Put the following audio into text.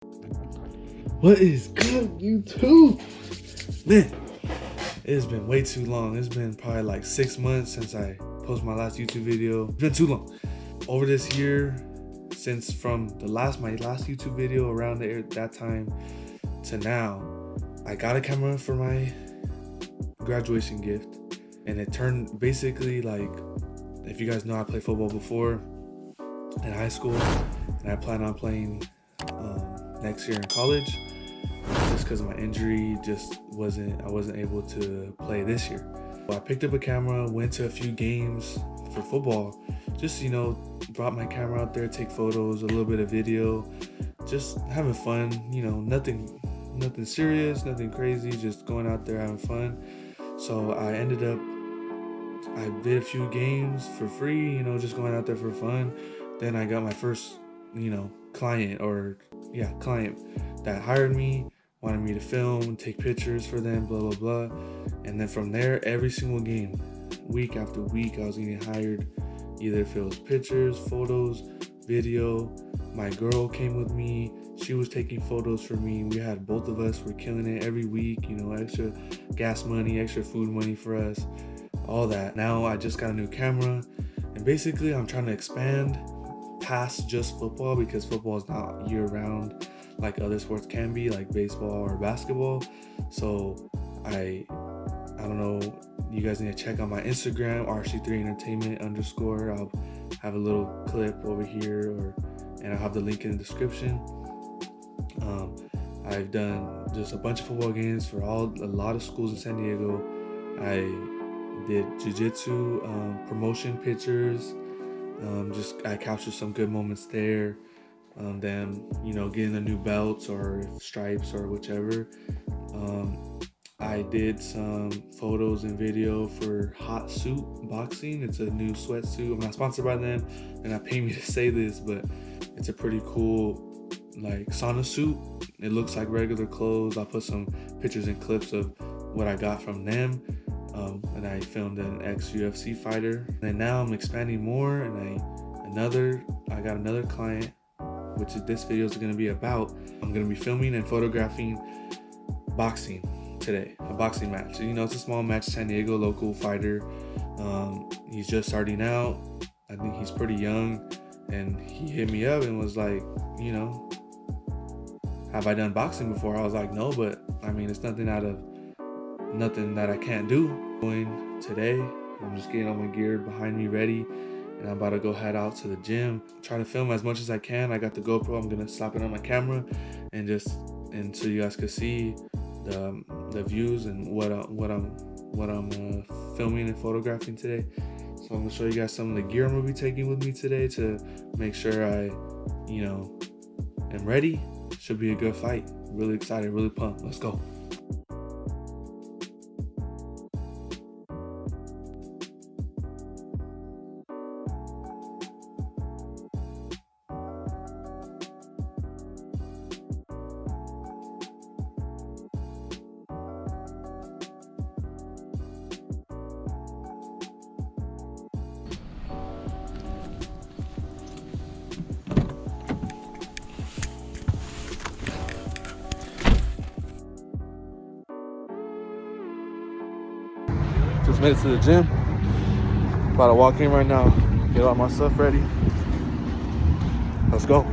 What is good, YouTube? Man, it's been way too long. It's been probably like 6 months since I posted my last YouTube video. It's been too long. Over this year, since from my last YouTube video around that time to now, I got a camera for my graduation gift, and it turned basically like, if you guys know, I played football before in high school, and I plan on playing next year in college. Just because of my injury, I wasn't able to play this year. I picked up a camera, went to a few games for football, just, brought my camera out there, take photos, a little bit of video, just having fun, nothing serious, nothing crazy, just going out there having fun. So I did a few games for free, just going out there for fun. Then I got my first, client that hired me, wanted me to film, take pictures for them, blah, blah, blah. And then from there, every single game, week after week, I was getting hired, either if it was pictures, photos, video. My girl came with me. She was taking photos for me. We had both of us were killing it every week, extra gas money, extra food money for us, all that. Now I just got a new camera, and basically I'm trying to expand past just football, because football is not year round like other sports can be, like baseball or basketball. So I don't know, you guys need to check out my Instagram, rc3entertainment_. I'll have a little clip over here, and I'll have the link in the description. I've done just a bunch of football games for a lot of schools in San Diego. I did jiu-jitsu promotion pictures. I captured some good moments there. Then, getting the new belts or stripes or whichever. I did some photos and video for Hot Suit Boxing. It's a new sweatsuit. I'm not sponsored by them. They're not paying me to say this, but it's a pretty cool sauna suit. It looks like regular clothes. I'll put some pictures and clips of what I got from them. And I filmed an ex-UFC fighter. And now I'm expanding more, and I got another client, which this video is going to be about. I'm going to be filming and photographing boxing today, a boxing match. So, it's a small match, San Diego local fighter. He's just starting out. I think he's pretty young, and he hit me up and was like, have I done boxing before? I was like, no, but it's nothing that I can't do. Going today, I'm just getting all my gear behind me ready, and I'm about to go head out to the gym, try to film as much as I can. I got the GoPro. I'm gonna slap it on my camera, and so you guys can see the views and what I'm filming and photographing today. So I'm gonna show you guys some of the gear I'm gonna be taking with me today to make sure I am ready. Should be a good fight. Really excited, really pumped. Let's go. Just made it to the gym. About to walk in right now, get all my stuff ready. Let's go.